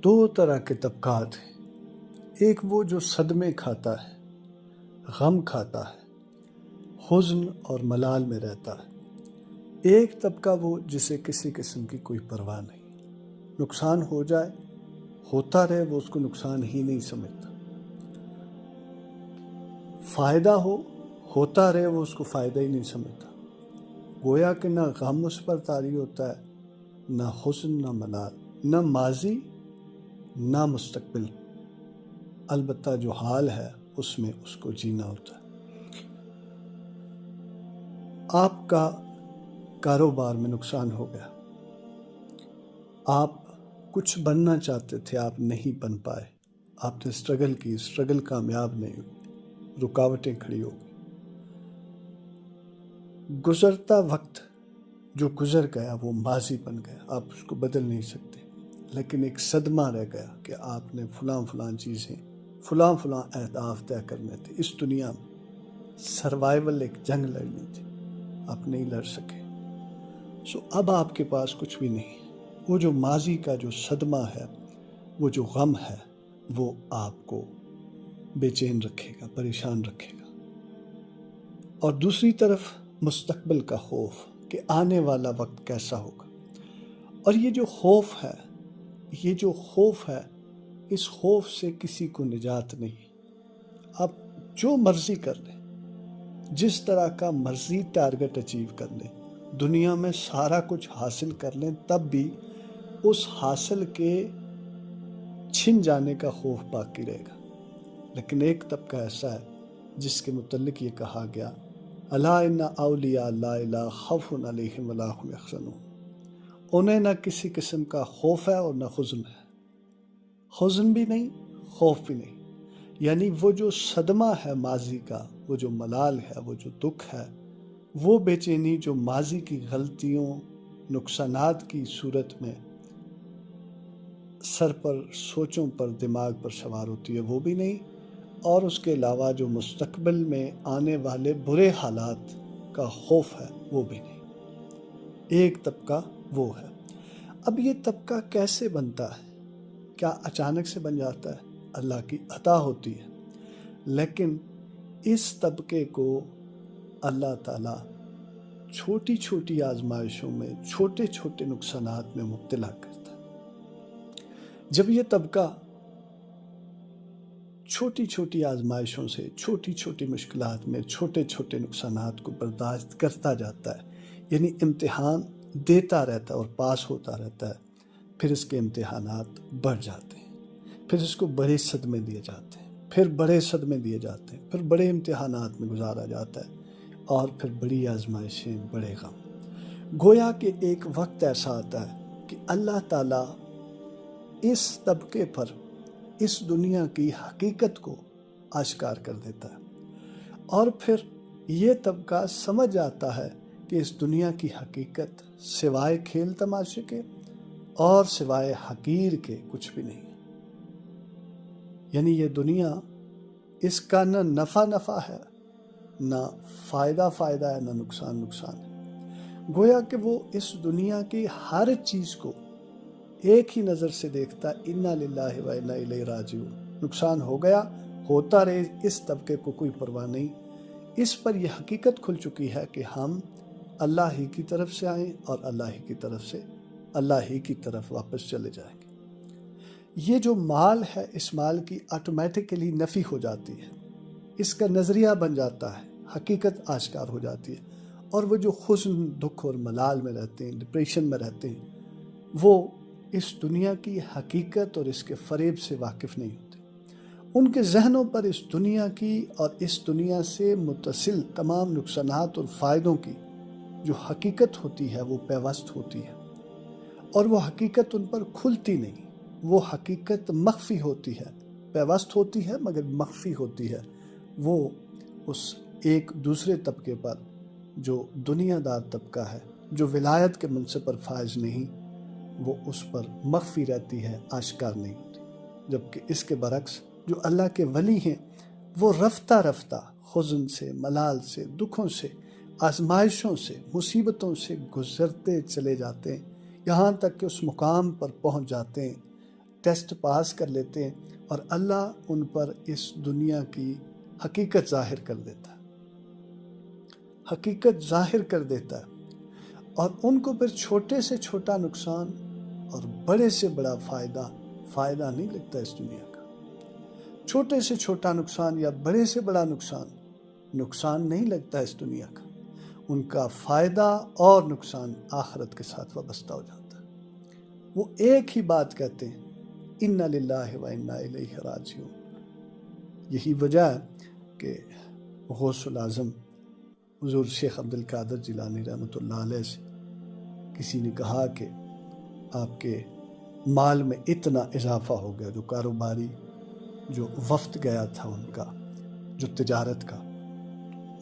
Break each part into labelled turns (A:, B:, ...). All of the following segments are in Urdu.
A: دو طرح کے طبقات ہیں. ایک وہ جو صدمے کھاتا ہے، غم کھاتا ہے، حزن اور ملال میں رہتا ہے. ایک طبقہ وہ جسے کسی قسم کی کوئی پرواہ نہیں. نقصان ہو جائے، ہوتا رہے، وہ اس کو نقصان ہی نہیں سمجھتا. فائدہ ہوتا رہے، وہ اس کو فائدہ ہی نہیں سمجھتا. گویا کہ نہ غم اس پر طاری ہوتا ہے، نہ حزن، نہ ملال، نہ ماضی، نہ مستقبل. البتہ جو حال ہے اس میں اس کو جینا ہوتا ہے. آپ کا کاروبار میں نقصان ہو گیا، آپ کچھ بننا چاہتے تھے، آپ نہیں بن پائے، آپ نے اسٹرگل کی، اسٹرگل کامیاب نہیں ہوئی، رکاوٹیں کھڑی ہو گئی. گزرتا وقت جو گزر گیا وہ ماضی بن گیا، آپ اس کو بدل نہیں سکتے. لیکن ایک صدمہ رہ گیا کہ آپ نے فلاں چیزیں، فلاں اہداف طے کرنے تھے اس دنیا میں. سروائیول، ایک جنگ لڑنی تھی، آپ نہیں لڑ سکے. اب آپ کے پاس کچھ بھی نہیں. وہ جو ماضی کا جو صدمہ ہے، وہ جو غم ہے، وہ آپ کو بے چین رکھے گا، پریشان رکھے گا. اور دوسری طرف مستقبل کا خوف کہ آنے والا وقت کیسا ہوگا. اور یہ جو خوف ہے، اس خوف سے کسی کو نجات نہیں. آپ جو مرضی کر لیں، جس طرح کا مرضی ٹارگٹ اچیو کر لیں، دنیا میں سارا کچھ حاصل کر لیں، تب بھی اس حاصل کے چھن جانے کا خوف باقی رہے گا. لیکن ایک طبقہ ایسا ہے جس کے متعلق یہ کہا گیا، الا ان اولیاء اللہ لا خوف علیہم ولا هم یحزنون. انہیں نہ کسی قسم کا خوف ہے اور نہ حزن ہے. حزن بھی نہیں، خوف بھی نہیں. یعنی وہ جو صدمہ ہے ماضی کا، وہ جو ملال ہے، وہ جو دکھ ہے، وہ بے چینی جو ماضی کی غلطیوں، نقصانات کی صورت میں سر پر، سوچوں پر، دماغ پر سوار ہوتی ہے، وہ بھی نہیں. اور اس کے علاوہ جو مستقبل میں آنے والے برے حالات کا خوف ہے، وہ بھی نہیں. ایک طبقہ وہ ہے. اب یہ طبقہ کیسے بنتا ہے؟ کیا اچانک سے بن جاتا ہے؟ اللہ کی عطا ہوتی ہے. لیکن اس طبقے کو اللہ تعالیٰ چھوٹی چھوٹی آزمائشوں میں، چھوٹے چھوٹے نقصانات میں مبتلا کرتا ہے. جب یہ طبقہ چھوٹی چھوٹی آزمائشوں سے، چھوٹی چھوٹی مشکلات میں، چھوٹے چھوٹے نقصانات کو برداشت کرتا جاتا ہے، یعنی امتحان دیتا رہتا ہے اور پاس ہوتا رہتا ہے، پھر اس کے امتحانات بڑھ جاتے ہیں، پھر اس کو بڑے صدمے دیے جاتے ہیں، پھر بڑے صدمے دیے جاتے ہیں، پھر بڑے امتحانات میں گزارا جاتا ہے، اور پھر بڑی آزمائشیں، بڑے غم. گویا کہ ایک وقت ایسا آتا ہے کہ اللہ تعالیٰ اس طبقے پر اس دنیا کی حقیقت کو آشکار کر دیتا ہے. اور پھر یہ طبقہ سمجھ آتا ہے کہ اس دنیا کی حقیقت سوائے کھیل تماشے کے اور سوائے حقیر کے کچھ بھی نہیں. یعنی یہ دنیا، اس کا نہ نفع ہے، نہ فائدہ ہے، نہ نقصان ہے. گویا کہ وہ اس دنیا کی ہر چیز کو ایک ہی نظر سے دیکھتا، انا للہ و انا الیہ راجعون. نقصان ہو گیا، ہوتا رہے، اس طبقے کو کوئی پرواہ نہیں. اس پر یہ حقیقت کھل چکی ہے کہ ہم اللہ ہی کی طرف سے آئیں اور اللہ ہی کی طرف واپس چلے جائیں گے. یہ جو مال ہے، اس مال کی آٹومیٹکلی نفی ہو جاتی ہے، اس کا نظریہ بن جاتا ہے، حقیقت آشکار ہو جاتی ہے. اور وہ جو حزن، دکھ اور ملال میں رہتے ہیں، ڈپریشن میں رہتے ہیں، وہ اس دنیا کی حقیقت اور اس کے فریب سے واقف نہیں ہوتے. ان کے ذہنوں پر اس دنیا کی اور اس دنیا سے متصل تمام نقصانات اور فائدوں کی جو حقیقت ہوتی ہے وہ پیوست ہوتی ہے، اور وہ حقیقت ان پر کھلتی نہیں. وہ حقیقت مخفی ہوتی ہے، پیوست ہوتی ہے مگر مخفی ہوتی ہے. وہ اس ایک دوسرے طبقے پر جو دنیا دار طبقہ ہے، جو ولایت کے منصب پر فائز نہیں، وہ اس پر مخفی رہتی ہے، آشکار نہیں ہوتی. جبکہ اس کے برعکس جو اللہ کے ولی ہیں، وہ رفتہ رفتہ حزن سے، ملال سے، دکھوں سے، آزمائشوں سے، مصیبتوں سے گزرتے چلے جاتے ہیں، یہاں تک کہ اس مقام پر پہنچ جاتے ہیں ٹیسٹ پاس کر لیتے ہیں اور اللہ ان پر اس دنیا کی حقیقت ظاہر کر دیتا ہے، حقیقت ظاہر کر دیتا ہے، اور ان کو پھر چھوٹے سے چھوٹا نقصان اور بڑے سے بڑا فائدہ نہیں لگتا اس دنیا کا۔ چھوٹے سے چھوٹا نقصان یا بڑے سے بڑا نقصان نہیں لگتا اس دنیا کا، ان کا فائدہ اور نقصان آخرت کے ساتھ وابستہ ہو جاتا ہے۔ وہ ایک ہی بات کہتے ہیں، اِنَّ لِلَّهِ وَإِنَّا إِلَيْهِ رَاجِعُونَ۔ یہی وجہ ہے کہ غوث العظم حضور شیخ عبد القادر جیلانی رحمۃ اللہ علیہ سے کسی نے کہا کہ آپ کے مال میں اتنا اضافہ ہو گیا، جو کاروباری جو وفد گیا تھا ان کا، جو تجارت کا،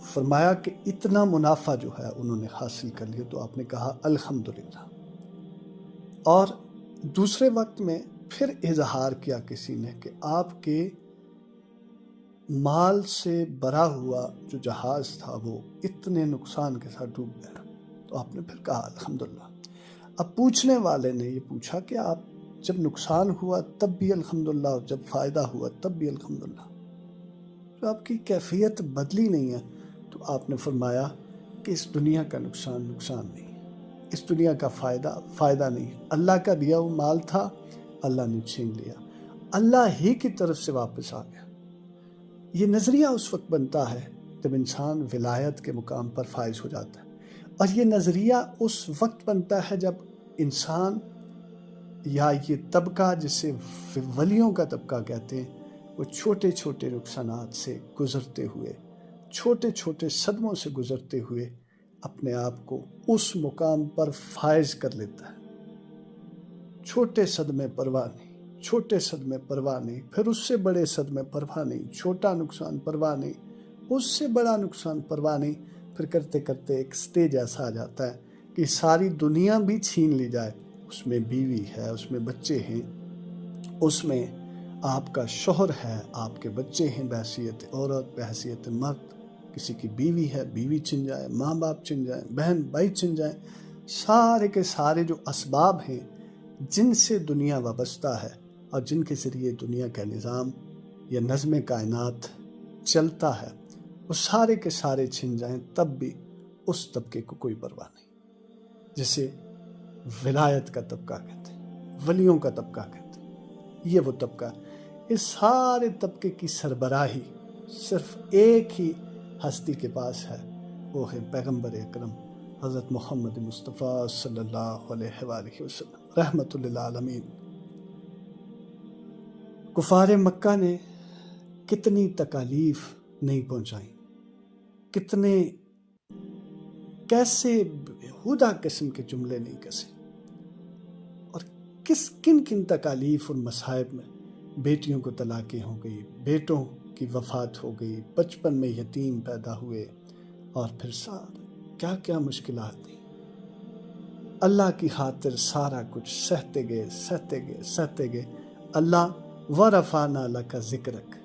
A: فرمایا کہ اتنا منافع جو ہے انہوں نے حاصل کر لیا، تو آپ نے کہا الحمدللہ۔ اور دوسرے وقت میں پھر اظہار کیا کسی نے کہ آپ کے مال سے بھرا ہوا جو جہاز تھا وہ اتنے نقصان کے ساتھ ڈوب گیا، تو آپ نے پھر کہا الحمدللہ۔ اب پوچھنے والے نے یہ پوچھا کہ آپ جب نقصان ہوا تب بھی الحمدللہ اور جب فائدہ ہوا تب بھی الحمدللہ، تو آپ کی کیفیت بدلی نہیں ہے؟ تو آپ نے فرمایا کہ اس دنیا کا نقصان نہیں ہے، اس دنیا کا فائدہ نہیں ہے۔ اللہ کا دیا وہ مال تھا، اللہ نے چھین لیا، اللہ ہی کی طرف سے واپس آ گیا۔ یہ نظریہ اس وقت بنتا ہے جب انسان ولایت کے مقام پر فائز ہو جاتا ہے، اور یہ نظریہ اس وقت بنتا ہے جب انسان یا یہ طبقہ جسے ولیوں کا طبقہ کہتے ہیں، وہ چھوٹے چھوٹے نقصانات سے گزرتے ہوئے، چھوٹے چھوٹے صدموں سے گزرتے ہوئے اپنے آپ کو اس مقام پر فائز کر لیتا ہے۔ چھوٹے صدمے پرواہ نہیں، چھوٹے صدمے پرواہ نہیں، پھر اس سے بڑے صدمے پرواہ نہیں، چھوٹا نقصان پرواہ نہیں، اس سے بڑا نقصان پرواہ نہیں، پھر کرتے کرتے ایک سٹیج ایسا آ جاتا ہے کہ ساری دنیا بھی چھین لی جائے، اس میں بیوی ہے، اس میں بچے ہیں، اس میں آپ کا شوہر ہے، آپ کے بچے ہیں بحیثیت عورت، بحیثیت مرد، کسی کی بیوی ہے، بیوی چھن جائے، ماں باپ چھن جائیں، بہن بھائی چھن جائیں، سارے کے سارے جو اسباب ہیں جن سے دنیا وابستہ ہے اور جن کے ذریعے دنیا کا نظام یا نظم کائنات چلتا ہے، وہ سارے کے سارے چھن جائیں، تب بھی اس طبقے کو کوئی پرواہ نہیں، جسے ولایت کا طبقہ کہتے ہیں، ولیوں کا طبقہ کہتے ہیں۔ یہ وہ طبقہ ہے، اس سارے طبقے کی سربراہی صرف ایک ہی ہستی کے پاس ہے، وہ ہے پیغمبر اکرم حضرت محمد مصطفیٰ صلی اللہ علیہ وآلہ وسلم رحمت للعالمین۔ کفار مکہ نے کتنی تکالیف نہیں پہنچائیں، کتنے کیسے بیہودہ قسم کے جملے نہیں کسے، اور کن تکالیف اور مصائب میں بیٹیوں کو طلاقیں ہو گئی، بیٹوں کی وفات ہو گئی، بچپن میں یتیم پیدا ہوئے، اور پھر کیا کیا مشکلات تھیں۔ اللہ کی خاطر سارا کچھ سہتے گئے۔ اللہ وَرَفَعْنَا لَكَ ذِكْرَكَ،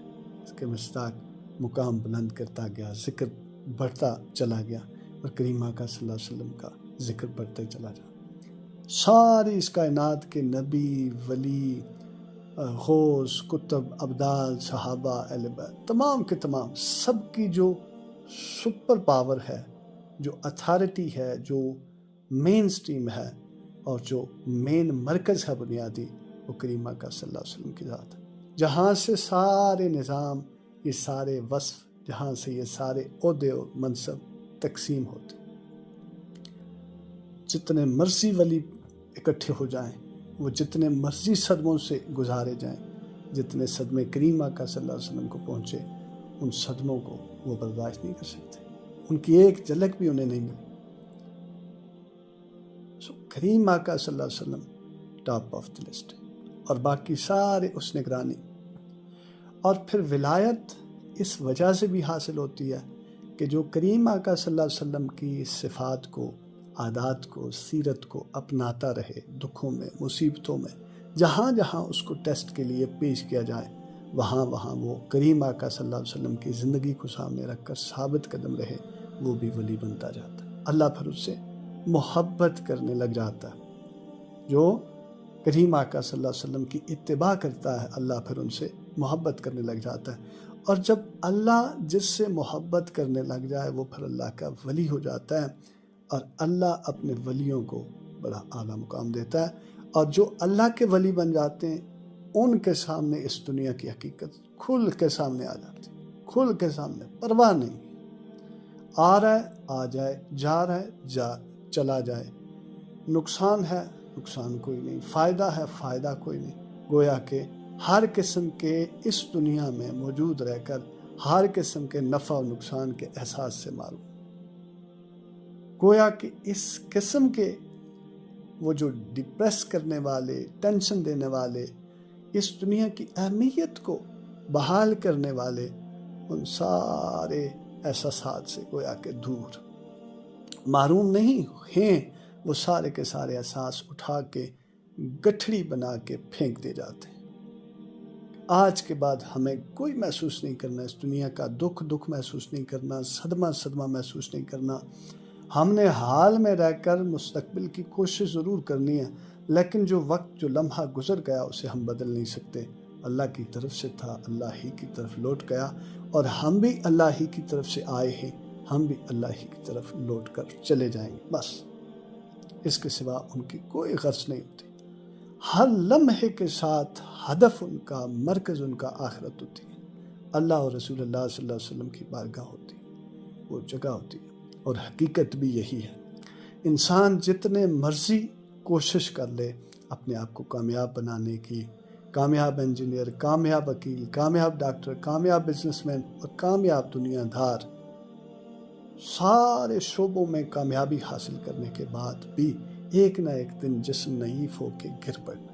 A: اس کے مصداق مقام بلند کرتا گیا، ذکر بڑھتا چلا گیا، اور کریم آقا صلی اللہ علیہ وسلم کا ذکر بڑھتا چلا جا۔ ساری اس کائنات کے نبی، ولی، غوث، کتب، ابدال، صحابہ، اہل بیت، تمام کے تمام، سب کی جو سپر پاور ہے، جو اتھارٹی ہے، جو مین سٹریم ہے، اور جو مین مرکز ہے بنیادی، وہ کریم آقا صلی اللہ علیہ وسلم کی ذات ہے، جہاں سے سارے نظام، یہ سارے وصف، جہاں سے یہ سارے عہدے اور منصب تقسیم ہوتے۔ جتنے مرضی ولی اکٹھے ہو جائیں، وہ جتنے مرضی صدموں سے گزارے جائیں، جتنے صدمے کریم آقا صلی اللہ علیہ وسلم کو پہنچے، ان صدموں کو وہ برداشت نہیں کر سکتے، ان کی ایک جھلک بھی انہیں نہیں ملی۔ کریم آقا صلی اللہ علیہ وسلم ٹاپ آف دی لسٹ، اور باقی سارے اس نگرانی۔ اور پھر ولایت اس وجہ سے بھی حاصل ہوتی ہے کہ جو کریم آقا صلی اللہ علیہ وسلم کی صفات کو، عادات کو، سیرت کو اپناتا رہے، دکھوں میں، مصیبتوں میں، جہاں جہاں اس کو ٹیسٹ کے لیے پیش کیا جائے، وہاں وہاں وہ کریم آقا صلی اللہ علیہ وسلم کی زندگی کو سامنے رکھ کر ثابت قدم رہے، وہ بھی ولی بنتا جاتا ہے۔ اللہ پھر اس سے محبت کرنے لگ جاتا ہے۔ جو کریم آقا صلی اللہ علیہ وسلم کی اتباع کرتا ہے، اللہ پھر ان سے محبت کرنے لگ جاتا ہے، اور جب اللہ جس سے محبت کرنے لگ جائے وہ پھر اللہ کا ولی ہو جاتا ہے، اور اللہ اپنے ولیوں کو بڑا اعلیٰ مقام دیتا ہے، اور جو اللہ کے ولی بن جاتے ہیں ان کے سامنے اس دنیا کی حقیقت کھل کے سامنے آ جاتی، کھل کے سامنے، پرواہ نہیں، آ رہا ہے آ جائے، جا رہا ہے چلا جائے، نقصان ہے نقصان کوئی نہیں، فائدہ ہے فائدہ کوئی نہیں، گویا کہ ہر قسم کے اس دنیا میں موجود رہ کر ہر قسم کے نفع و نقصان کے احساس سے معلوم، گویا کہ اس قسم کے وہ جو ڈپریس کرنے والے، ٹینشن دینے والے، اس دنیا کی اہمیت کو بحال کرنے والے، ان سارے احساسات سے گویا کہ دور، معروم نہیں ہیں، وہ سارے کے سارے احساس اٹھا کے گٹھڑی بنا کے پھینک دے جاتے ہیں۔ آج کے بعد ہمیں کوئی محسوس نہیں کرنا، اس دنیا کا دکھ محسوس نہیں کرنا، صدمہ محسوس نہیں کرنا۔ ہم نے حال میں رہ کر مستقبل کی کوشش ضرور کرنی ہے، لیکن جو وقت جو لمحہ گزر گیا اسے ہم بدل نہیں سکتے، اللہ کی طرف سے تھا، اللہ ہی کی طرف لوٹ گیا، اور ہم بھی اللہ ہی کی طرف سے آئے ہیں، ہم بھی اللہ ہی کی طرف لوٹ کر چلے جائیں گے، بس اس کے سوا ان کی کوئی غرض نہیں ہوتی۔ ہر لمحے کے ساتھ ہدف ان کا، مرکز ان کا آخرت ہوتی ہے، اللہ اور رسول اللہ صلی اللہ علیہ وسلم کی بارگاہ ہوتی ہے، وہ جگہ ہوتی ہے، اور حقیقت بھی یہی ہے۔ انسان جتنے مرضی کوشش کر لے اپنے آپ کو کامیاب بنانے کی، کامیاب انجینئر، کامیاب وکیل، کامیاب ڈاکٹر، کامیاب بزنس مین اور کامیاب دنیا دار، سارے شعبوں میں کامیابی حاصل کرنے کے بعد بھی ایک نہ ایک دن جسم ضعیف ہو کے گر پڑنا،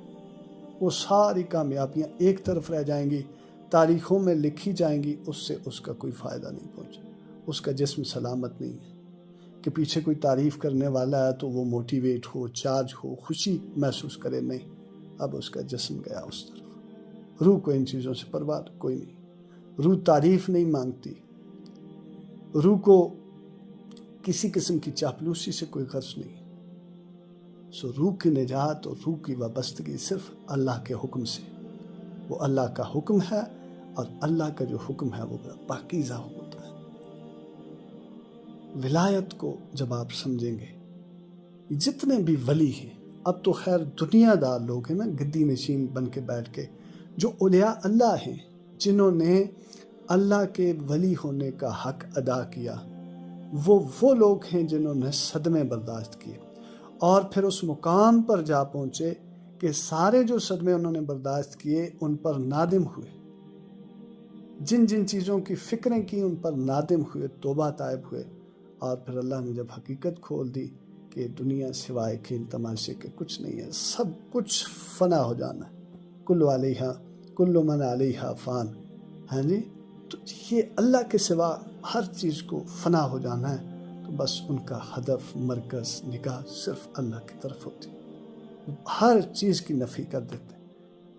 A: وہ ساری کامیابیاں ایک طرف رہ جائیں گی، تاریخوں میں لکھی جائیں گی، اس سے اس کا کوئی فائدہ نہیں پہنچا، اس کا جسم سلامت نہیں ہے کہ پیچھے کوئی تعریف کرنے والا ہے تو وہ موٹیویٹ ہو، چارج ہو، خوشی محسوس کرے، نہیں، اب اس کا جسم گیا اس طرف۔ روح کو ان چیزوں سے پرواہ کوئی نہیں، روح تعریف نہیں مانگتی، روح کو کسی قسم کی چاپلوسی سے کوئی غرض نہیں، سو روح کی نجات اور روح کی وابستگی صرف اللہ کے حکم سے، وہ اللہ کا حکم ہے، اور اللہ کا جو حکم ہے وہ پاکیزہ ہوتا ہے۔ ولایت کو جب آپ سمجھیں گے، جتنے بھی ولی ہیں، اب تو خیر دنیا دار لوگ ہیں نا، گدی نشین بن کے بیٹھ کے، جو اولیاء اللہ ہیں، جنہوں نے اللہ کے ولی ہونے کا حق ادا کیا، وہ لوگ ہیں جنہوں نے صدمے برداشت کیے، اور پھر اس مقام پر جا پہنچے کہ سارے جو صدمے انہوں نے برداشت کیے ان پر نادم ہوئے، جن جن چیزوں کی فکریں کی ان پر نادم ہوئے، توبہ طائب ہوئے، اور پھر اللہ نے جب حقیقت کھول دی کہ دنیا سوائے کھیل تماشے کے کچھ نہیں ہے، سب کچھ فنا ہو جانا ہے، کل من علیہا فان، ہاں جی، تو یہ اللہ کے سوا ہر چیز کو فنا ہو جانا ہے، تو بس ان کا ہدف، مرکز، نگاہ صرف اللہ کی طرف ہوتی، ہر چیز کی نفی کر دیتے،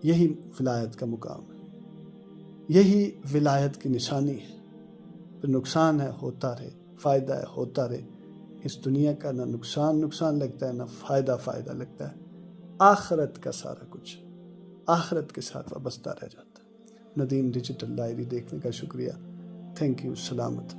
A: یہی ولایت کا مقام ہے، یہی ولایت کی نشانی ہے۔ پھر نقصان ہے ہوتا رہے، فائدہ ہے ہوتا رہے، اس دنیا کا نہ نقصان لگتا ہے، نہ فائدہ لگتا ہے، آخرت کا سارا کچھ آخرت کے ساتھ وابستہ رہ جاتا ہے۔ ندیم ڈیجیٹل ڈائری دیکھنے کا شکریہ، تھینک یو، سلامت۔